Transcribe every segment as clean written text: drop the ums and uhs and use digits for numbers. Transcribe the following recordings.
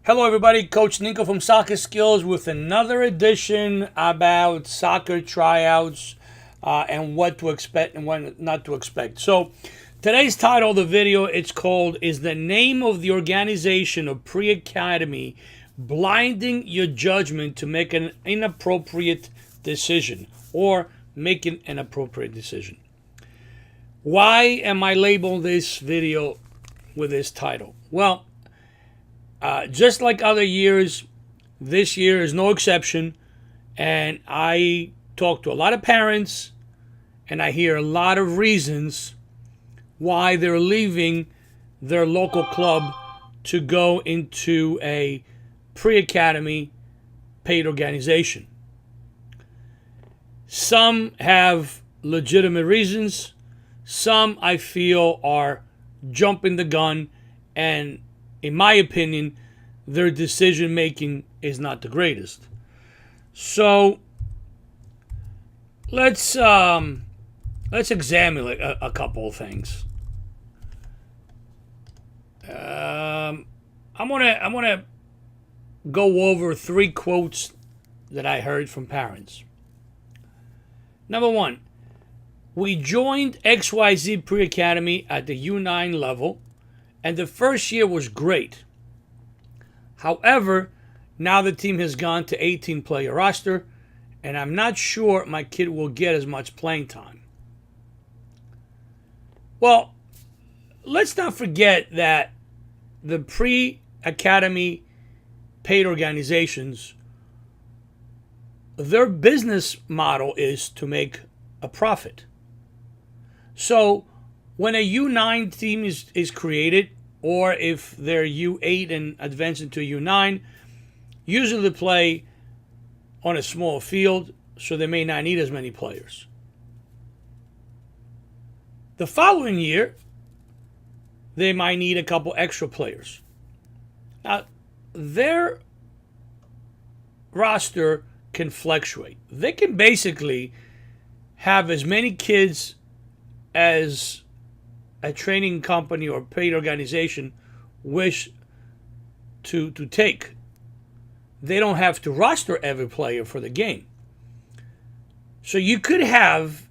Hello everybody, Coach Nico from Soccer Skills with another edition about soccer tryouts and what to expect and what not to expect. So today's title of the video, it's called, Is the Name of the Organization of Pre-Academy Blinding Your Judgment to Make an Inappropriate Decision or Making an Appropriate Decision? Why am I labeling this video with this title? Well, just like other years, this year is no exception. And I talk to a lot of parents and I hear a lot of reasons why they're leaving their local club to go into a pre-academy paid organization. Some have legitimate reasons. Some I feel are jumping the gun, and in my opinion, their decision making is not the greatest. So let's examine a couple of things. I'm gonna go over 3 quotes that I heard from parents. Number 1, we joined XYZ Pre-Academy at the U9 level, and the first year was great. However, now the team has gone to 18-player roster, and I'm not sure my kid will get as much playing time. Well, let's not forget that the pre-academy paid organizations, their business model is to make a profit. So when a U9 team is created, or if they're U8 and advance into U9, usually they play on a small field, so they may not need as many players. The following year, they might need a couple extra players. Now, their roster can fluctuate. They can basically have as many kids as a training company or paid organization wish to take. They don't have to roster every player for the game. So you could have,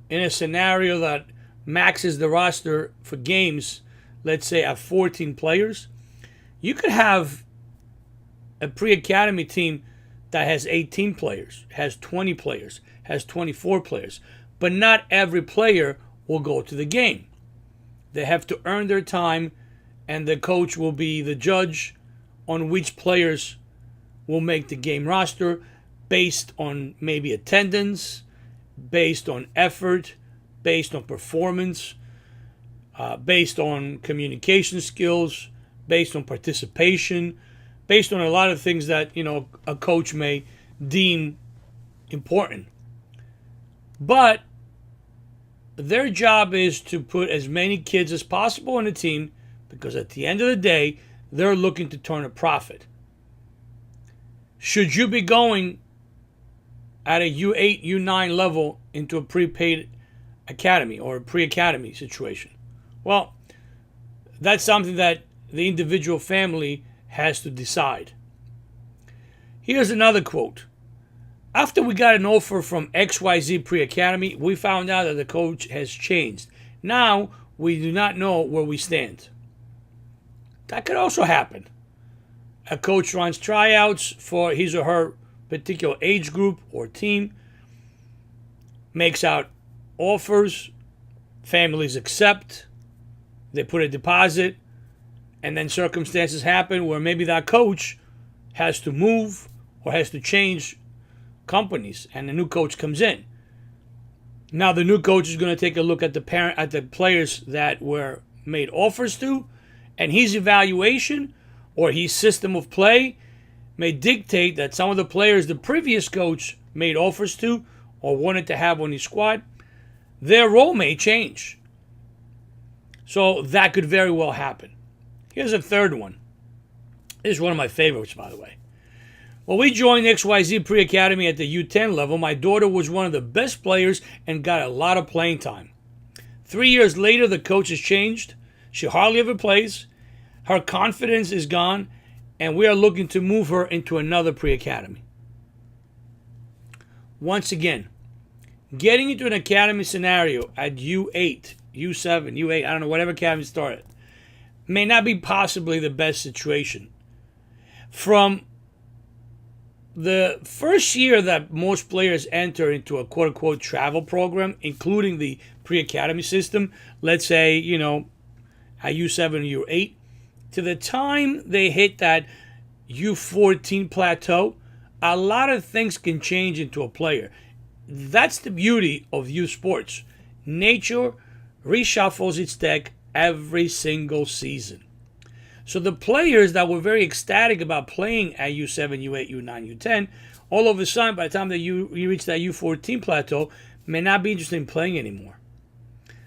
in a scenario that maxes the roster for games, let's say at 14 players, you could have a pre-academy team that has 18 players, has 20 players, has 24 players, but not every player will go to the game. They have to earn their time, and the coach will be the judge on which players will make the game roster based on maybe attendance, based on effort, based on performance, based on communication skills, based on participation, based on a lot of things that, a coach may deem important. But their job is to put as many kids as possible on the team, because at the end of the day, they're looking to turn a profit. Should you be going at a U8, U9 level into a prepaid academy or a pre-academy situation? Well, that's something that the individual family has to decide. Here's another quote. After we got an offer from XYZ Pre-Academy, we found out that the coach has changed. Now, we do not know where we stand. That could also happen. A coach runs tryouts for his or her particular age group or team, makes out offers, families accept, they put a deposit, and then circumstances happen where maybe that coach has to move or has to change companies, and the new coach comes in. Now the new coach is going to take a look at the players that were made offers to, and his evaluation or his system of play may dictate that some of the players the previous coach made offers to or wanted to have on his squad, their role may change. So that could very well happen. Here's a third one. This is one of my favorites, by the way. Well, we joined XYZ Pre-Academy at the U10 level. My daughter was one of the best players and got a lot of playing time. 3 years later, the coach has changed. She hardly ever plays. Her confidence is gone, and we are looking to move her into another pre-academy. Once again, getting into an academy scenario at U8, U7, U8, I don't know, whatever academy started, may not be possibly the best situation. From the first year that most players enter into a quote-unquote travel program, including the pre-academy system, let's say, at U7 or U8, to the time they hit that U14 plateau, a lot of things can change into a player. That's the beauty of youth sports. Nature reshuffles its deck every single season. So the players that were very ecstatic about playing at U7, U8, U9, U10, all of a sudden, by the time that you reach that U14 plateau, may not be interested in playing anymore.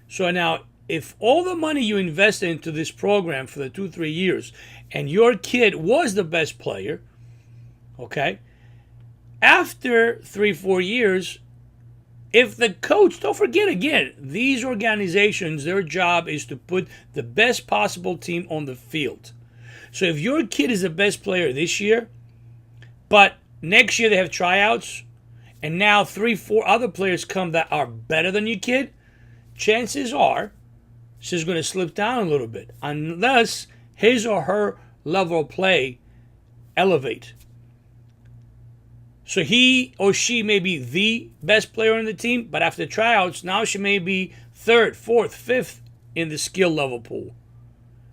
So now, if all the money you invested into this program for the 2-3 years, and your kid was the best player, okay, after 3-4 years, if the coach, don't forget again, these organizations, their job is to put the best possible team on the field. So if your kid is the best player this year, but next year they have tryouts, and now 3-4 other players come that are better than your kid, chances are she's going to slip down a little bit, unless his or her level of play elevate. So he or she may be the best player on the team, but after tryouts, now she may be 3rd, 4th, 5th in the skill level pool.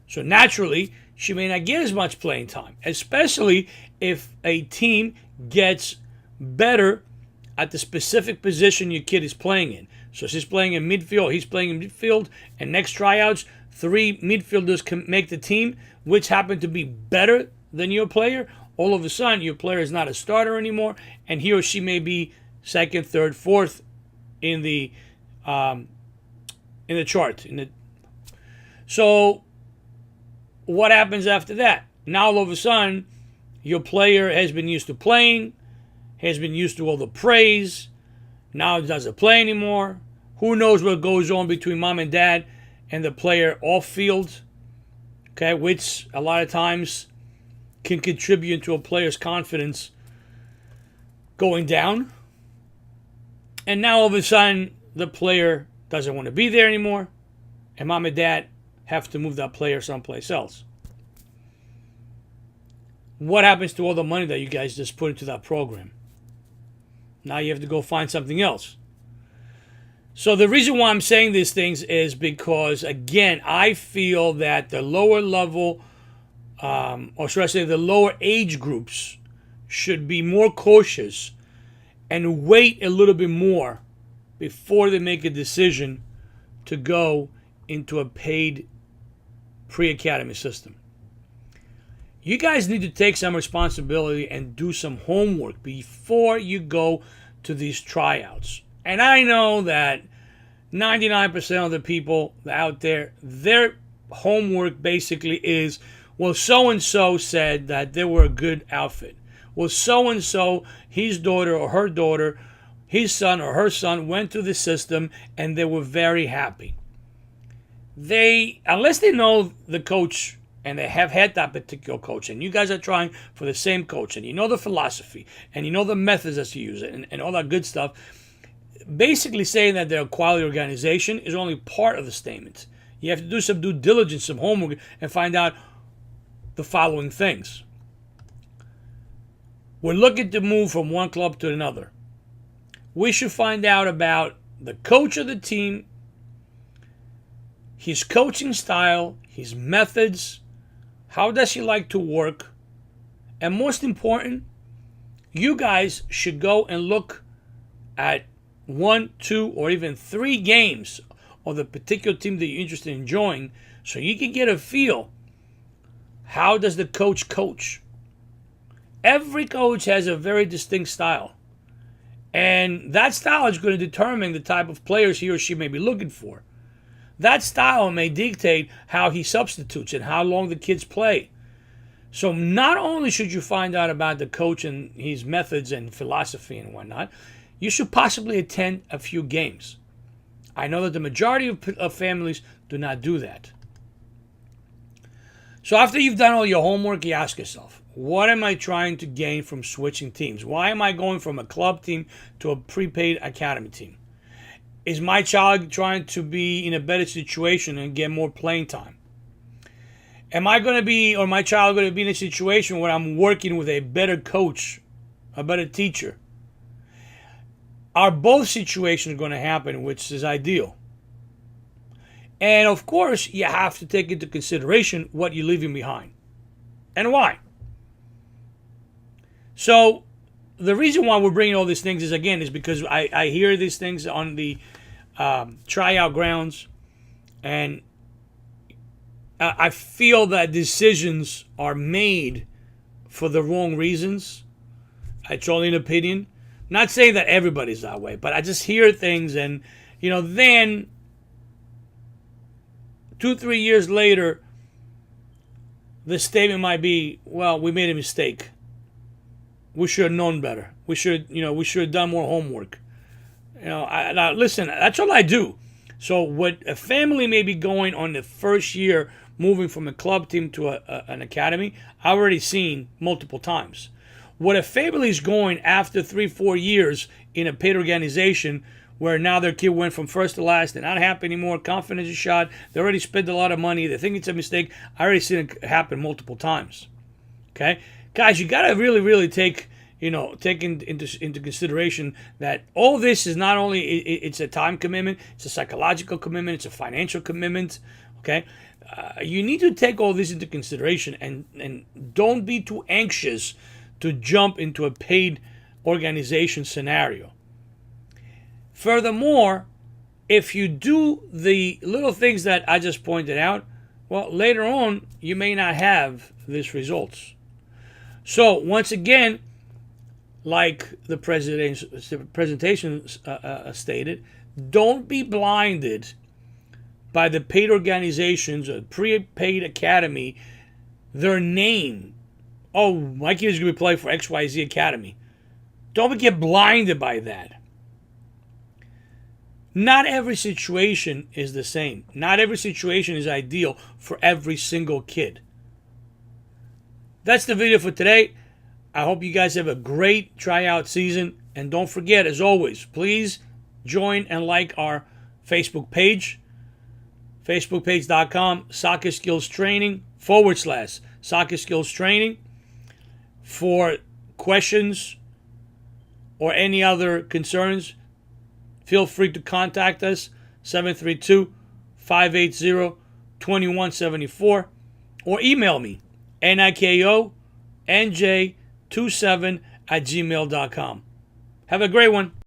So naturally, she may not get as much playing time, especially if a team gets better at the specific position your kid is playing in. So she's playing in midfield, he's playing in midfield, and next tryouts, 3 midfielders can make the team, which happen to be better than your player. All of a sudden, your player is not a starter anymore, and he or she may be 2nd, 3rd, 4th in the chart. So what happens after that? Now all of a sudden, your player has been used to playing, has been used to all the praise. Now doesn't play anymore. Who knows what goes on between mom and dad and the player off field? Okay, which a lot of times can contribute to a player's confidence going down. And now all of a sudden, the player doesn't want to be there anymore, and mom and dad have to move that player someplace else. What happens to all the money that you guys just put into that program? Now you have to go find something else. So the reason why I'm saying these things is because, again, I feel that the lower level, or should I say the lower age groups, should be more cautious and wait a little bit more before they make a decision to go into a paid pre-academy system. You guys need to take some responsibility and do some homework before you go to these tryouts. And I know that 99% of the people out there, their homework basically is, well, so-and-so said that they were a good outfit. Well, so-and-so, his daughter or her daughter, his son or her son went through the system and they were very happy. Unless they know the coach and they have had that particular coach, and you guys are trying for the same coach, and you know the philosophy, and you know the methods that you use, and all that good stuff, basically saying that they're a quality organization is only part of the statement. You have to do some due diligence, some homework, and find out the following things. We're looking to move from one club to another. We should find out about the coach of the team, his coaching style, his methods, how does he like to work, and most important, you guys should go and look at 1, 2, or even 3 games of the particular team that you're interested in joining, so you can get a feel. How does the coach coach? Every coach has a very distinct style, and that style is going to determine the type of players he or she may be looking for. That style may dictate how he substitutes and how long the kids play. So not only should you find out about the coach and his methods and philosophy and whatnot, you should possibly attend a few games. I know that the majority of families do not do that. So after you've done all your homework, you ask yourself, what am I trying to gain from switching teams? Why am I going from a club team to a prepaid academy team? Is my child trying to be in a better situation and get more playing time? Am I going to be, or my child going to be in a situation where I'm working with a better coach, a better teacher? Are both situations going to happen, which is ideal? And of course, you have to take into consideration what you're leaving behind and why. So the reason why we're bringing all these things is because I hear these things on the tryout grounds, and I feel that decisions are made for the wrong reasons. It's only an opinion. Not saying that everybody's that way, but I just hear things, and then 2-3 years later, the statement might be, well, we made a mistake. We should have known better. We should have done more homework. Now listen, that's all I do. So what a family may be going on the first year, moving from a club team to an academy, I've already seen multiple times. What a family is going after 3-4 years in a paid organization, where now their kid went from first to last, they're not happy anymore, confidence is shot, they already spent a lot of money, they think it's a mistake. I already seen it happen multiple times. Okay? Guys, you got to really, really take into consideration that all this is not only, it's a time commitment, it's a psychological commitment, it's a financial commitment. Okay? You need to take all this into consideration, and don't be too anxious to jump into a paid organization scenario. Furthermore, if you do the little things that I just pointed out, well, later on, you may not have these results. So, once again, like the presentation stated, don't be blinded by the paid organizations or prepaid academy, their name. Oh, my kid is going to play for XYZ Academy. Don't get blinded by that. Not every situation is the same. Not every situation is ideal for every single kid. That's the video for today. I hope you guys have a great tryout season. And don't forget, as always, please join and like our Facebook page. FacebookPage.com, Soccer Skills Training / Soccer Skills Training. For questions or any other concerns, feel free to contact us, 732-580-2174, or email me, nikonj27@gmail.com. Have a great one.